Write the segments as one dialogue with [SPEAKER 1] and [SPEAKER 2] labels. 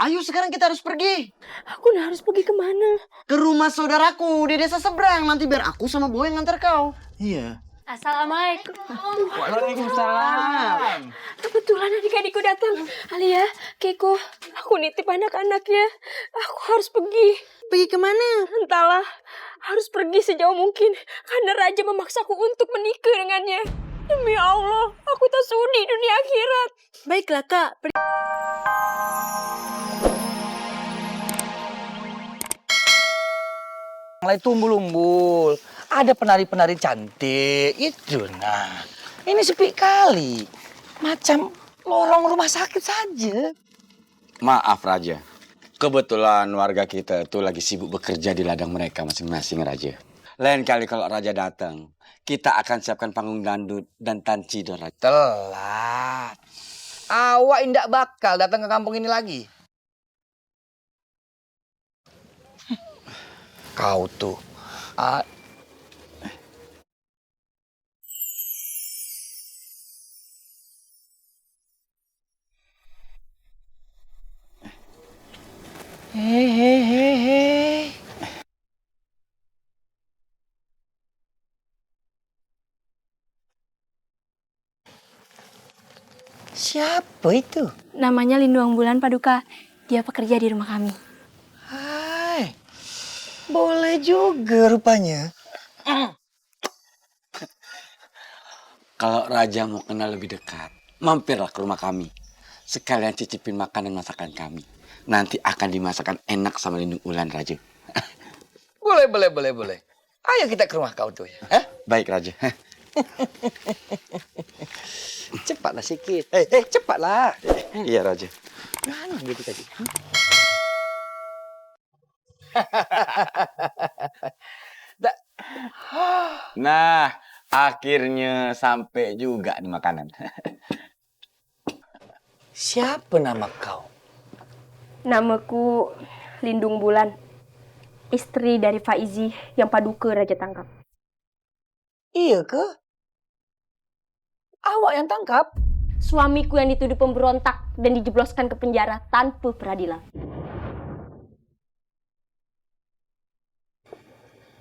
[SPEAKER 1] Ayo sekarang kita harus pergi.
[SPEAKER 2] Aku harus pergi kemana?
[SPEAKER 1] Ke rumah saudaraku di desa seberang. Nanti biar aku sama Boy yang ngantar kau. Iya.
[SPEAKER 2] Assalamualaikum.
[SPEAKER 1] Waalaikumsalam.
[SPEAKER 2] Kebetulan adik-adikku datang. Alia, Keiko, aku nitip anak-anaknya. Aku harus pergi.
[SPEAKER 3] Pergi kemana?
[SPEAKER 2] Entahlah, harus pergi sejauh mungkin. Karena Raja memaksaku untuk menikah dengannya. Demi Allah, aku tak sudi dunia akhirat.
[SPEAKER 3] Baiklah kak,
[SPEAKER 4] Mulai tumbul-umbul. Ada penari-penari cantik. Itu nah. Ini sepi kali. Macam lorong rumah sakit saja.
[SPEAKER 5] Maaf Raja, kebetulan warga kita itu lagi sibuk bekerja di ladang mereka masing-masing Raja. Lain kali kalau Raja datang, kita akan siapkan panggung dangdut dan tancidor Raja.
[SPEAKER 4] Telat. Awak indak bakal datang ke kampung ini lagi. Kau tuh. Hei. Siapa itu?
[SPEAKER 2] Namanya Linduang Bulan Paduka. Dia pekerja di rumah kami.
[SPEAKER 4] Hai. Boleh juga rupanya.
[SPEAKER 5] Kalau Raja mau kenal lebih dekat, mampirlah ke rumah kami. Sekalian cicipin makanan masakan kami. Nanti akan dimasakkan enak sama Lindung Ulan Raja.
[SPEAKER 4] Boleh. Ayo kita ke rumah kau tuh ya. Hah?
[SPEAKER 5] Baik Raja.
[SPEAKER 4] Cepatlah sikit. Cepatlah.
[SPEAKER 5] Iya Raja.
[SPEAKER 4] Mana gitu tadi?
[SPEAKER 5] Nah, akhirnya sampai juga di makanan.
[SPEAKER 4] Siapa nama kau?
[SPEAKER 2] Namaku Lindung Bulan. Istri dari Faizi yang Paduka Raja tangkap.
[SPEAKER 4] Iya ke? Awak yang tangkap?
[SPEAKER 2] Suamiku yang dituduh pemberontak dan dijebloskan ke penjara tanpa peradilan.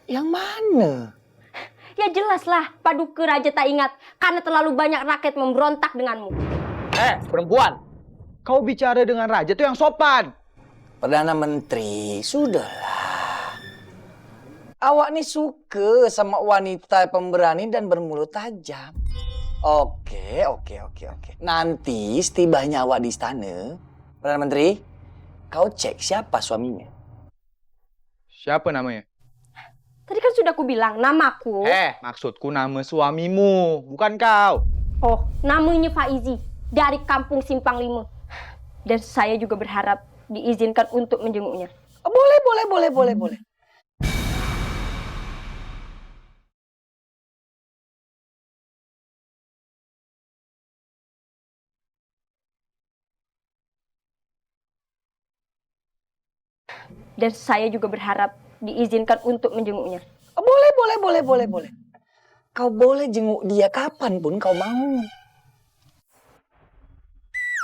[SPEAKER 4] Yang mana?
[SPEAKER 2] Ya jelaslah, Paduka Raja tak ingat karena terlalu banyak rakyat memberontak denganmu.
[SPEAKER 6] Perempuan. Kau bicara dengan raja tuh yang sopan.
[SPEAKER 4] Perdana Menteri, sudahlah. Awak nih suka sama wanita pemberani dan bermulut tajam. Oke. Nanti setibanya awak di istana, Perdana Menteri, kau cek siapa suaminya.
[SPEAKER 6] Siapa namanya?
[SPEAKER 2] Tadi kan sudah aku bilang, namaku.
[SPEAKER 6] Maksudku nama suamimu, bukan kau.
[SPEAKER 2] Oh, namanya Faizi dari kampung Simpang 5. Dan saya juga berharap diizinkan untuk menjenguknya.
[SPEAKER 4] Boleh.
[SPEAKER 2] Dan saya juga berharap diizinkan untuk menjenguknya.
[SPEAKER 4] Boleh. Kau boleh jenguk dia kapanpun kau mau.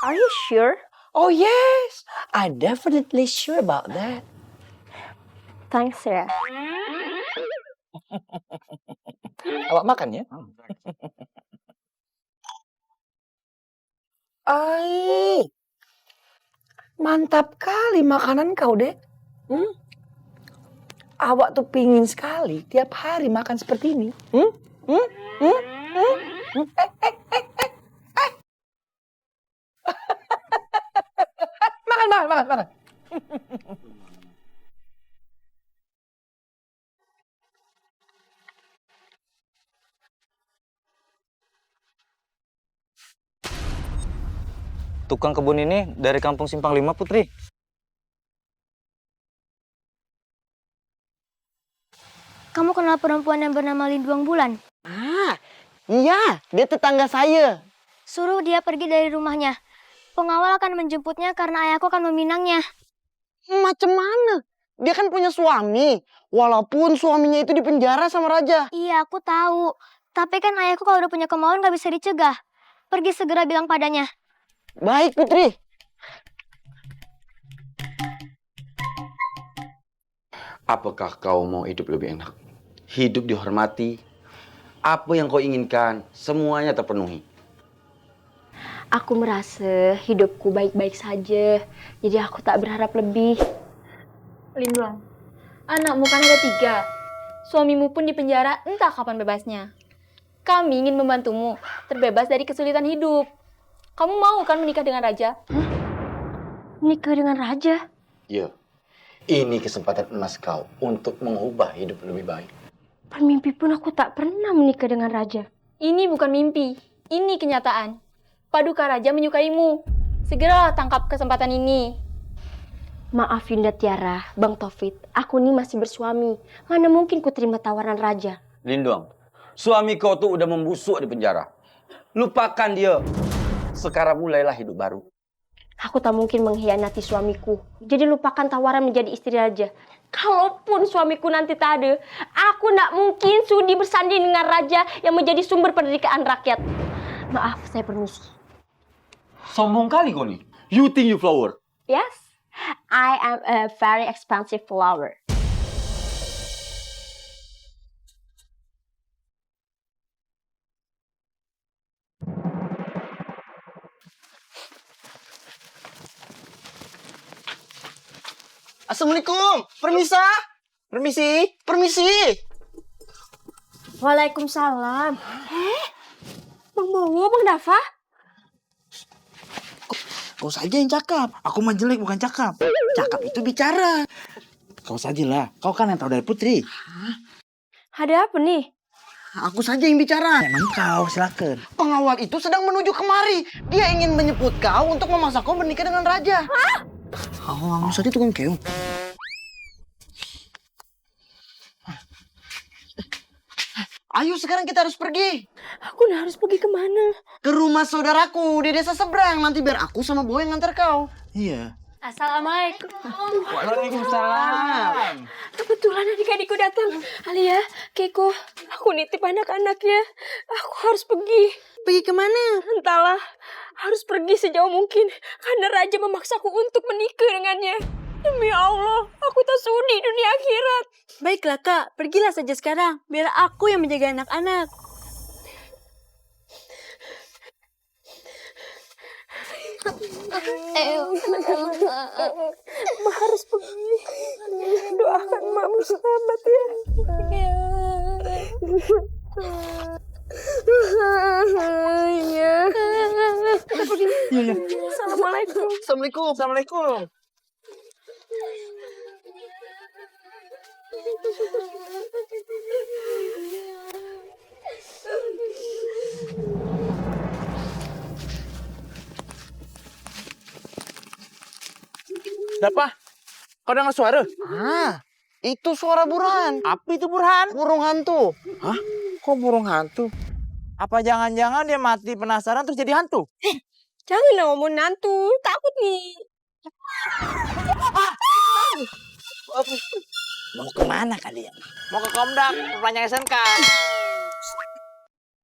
[SPEAKER 2] Are you sure?
[SPEAKER 4] Oh yes, I definitely sure about that.
[SPEAKER 2] Thanks ya.
[SPEAKER 4] Awak makan ya? Ay, mantap kali makanan kau, Dek. Awak tuh pingin sekali tiap hari makan seperti ini. Makan.
[SPEAKER 7] Tukang kebun ini dari kampung Simpang 5, Putri.
[SPEAKER 8] Kamu kenal perempuan yang bernama Linduang Bulan?
[SPEAKER 3] Iya, dia tetangga saya.
[SPEAKER 8] Suruh dia pergi dari rumahnya. Pengawal akan menjemputnya karena ayahku akan meminangnya.
[SPEAKER 3] Macam mana? Dia kan punya suami. Walaupun suaminya itu dipenjara sama raja.
[SPEAKER 8] Iya, aku tahu. Tapi kan ayahku kalau udah punya kemauan gak bisa dicegah. Pergi segera bilang padanya.
[SPEAKER 3] Baik, Putri.
[SPEAKER 5] Apakah kau mau hidup lebih enak? Hidup dihormati. Apa yang kau inginkan, semuanya terpenuhi.
[SPEAKER 2] Aku merasa hidupku baik-baik saja. Jadi aku tak berharap lebih. Linduang, anakmu kan ada 3. Suamimu pun dipenjara, entah kapan bebasnya. Kami ingin membantumu terbebas dari kesulitan hidup. Kamu mau kan menikah dengan raja? Menikah dengan raja?
[SPEAKER 5] Ya, ini kesempatan emas kau untuk mengubah hidup lebih baik.
[SPEAKER 2] Bermimpi pun aku tak pernah menikah dengan raja. Ini bukan mimpi, ini kenyataan. Paduka Raja menyukaimu. Segeralah tangkap kesempatan ini. Maaf Yunda Tiara, Bang Taufik, aku ini masih bersuami. Mana mungkin ku terima tawaran raja.
[SPEAKER 5] Linduang, suami kau tuh udah membusuk di penjara. Lupakan dia. Sekarang mulailah hidup baru.
[SPEAKER 2] Aku tak mungkin mengkhianati suamiku. Jadi lupakan tawaran menjadi istri raja. Kalaupun suamiku nanti tak ada, aku tak mungkin sudi bersanding dengan raja yang menjadi sumber penderitaan rakyat. Maaf, saya permisi.
[SPEAKER 5] Sombong kali kau nih. You think you flower?
[SPEAKER 2] Yes, I am a very expensive flower.
[SPEAKER 3] Assalamualaikum. Permisa. Permisi.
[SPEAKER 2] Waalaikumsalam. Bang Bowo, Bang Dava?
[SPEAKER 6] Kau saja yang cakap. Aku mah jelek bukan cakap. Cakap itu bicara. Kau sajalah. Kau kan yang tahu dari Putri.
[SPEAKER 2] Ada apa nih?
[SPEAKER 3] Aku saja yang bicara.
[SPEAKER 6] Emang kau, silakan.
[SPEAKER 3] Pengawal itu sedang menuju kemari. Dia ingin menjemput kau untuk memaksa kau menikah dengan raja.
[SPEAKER 6] Oh, tadi tukang keong.
[SPEAKER 3] Ayo sekarang kita harus pergi.
[SPEAKER 2] Aku harus pergi kemana?
[SPEAKER 3] Ke rumah saudaraku di desa seberang. Nanti biar aku sama Boy yang ngantar kau.
[SPEAKER 6] Iya.
[SPEAKER 2] Assalamualaikum.
[SPEAKER 3] Waalaikumsalam.
[SPEAKER 2] Kebetulan adik-adikku datang. Alia, Keiko, aku nitip anak-anaknya. Aku harus pergi.
[SPEAKER 3] Pergi kemana?
[SPEAKER 2] Entahlah, harus pergi sejauh mungkin. Karena raja memaksaku untuk menikah dengannya. Demi Allah, aku tak sudi dunia akhirat.
[SPEAKER 9] Baiklah kak, pergilah saja sekarang. Biar aku yang menjaga anak-anak.
[SPEAKER 2] Ma harus pergi. Doakan Mamu selamat ya. Iya. Kita pergi.
[SPEAKER 6] Iya.
[SPEAKER 2] Assalamualaikum.
[SPEAKER 6] Assalamualaikum. Dapa, kau dengar suara?
[SPEAKER 3] Ah, itu suara Burhan.
[SPEAKER 6] Apa itu Burhan?
[SPEAKER 3] Burung hantu.
[SPEAKER 6] Hah? Kok burung hantu? Apa jangan-jangan dia mati penasaran terus jadi hantu?
[SPEAKER 2] Jangan ngomong nantu, takut nih.
[SPEAKER 6] Mau kemana kalian? Mau ke Komdak, perpanjang SMK.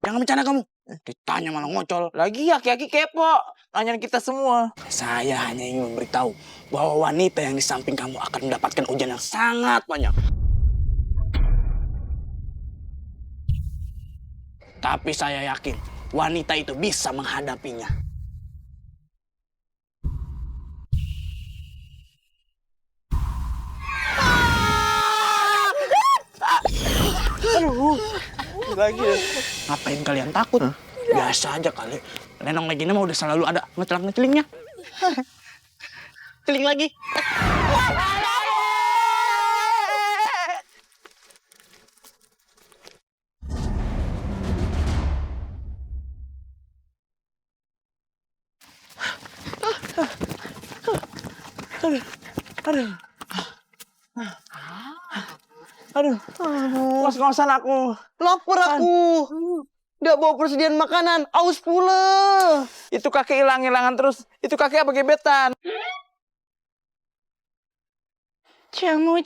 [SPEAKER 6] Jangan bercanda kamu. Ditanya malah ngocol. Lagi aki-aki kepo. Nanyain kita semua. Saya hanya ingin memberitahu bahwa wanita yang di samping kamu akan mendapatkan ujian yang sangat banyak. Tapi saya yakin wanita itu bisa menghadapinya. Aduh, lagi. Ngapain kalian takut? Biasa aja kali. Nenong Legina mah udah selalu ada ngecelak-ngecelingnya. Celing lagi. Aduh. Ngos-ngosan aku.
[SPEAKER 3] Lapar aku. Nggak bawa persediaan makanan. Aus pula.
[SPEAKER 6] Itu kakek hilang-hilangan terus. Itu kakek apa gebetan? Jamu.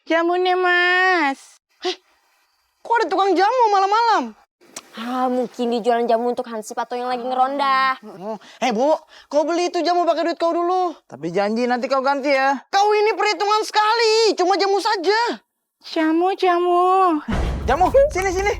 [SPEAKER 6] Jamunya mas.
[SPEAKER 3] Kok ada tukang jamu malam-malam?
[SPEAKER 9] Mungkin dijualan jamu untuk Hansip atau yang lagi ngeronda.
[SPEAKER 3] Bu, kau beli itu jamu pakai duit kau dulu.
[SPEAKER 6] Tapi janji nanti kau ganti ya.
[SPEAKER 3] Kau ini perhitungan sekali, cuma jamu saja.
[SPEAKER 6] Jamu, sini.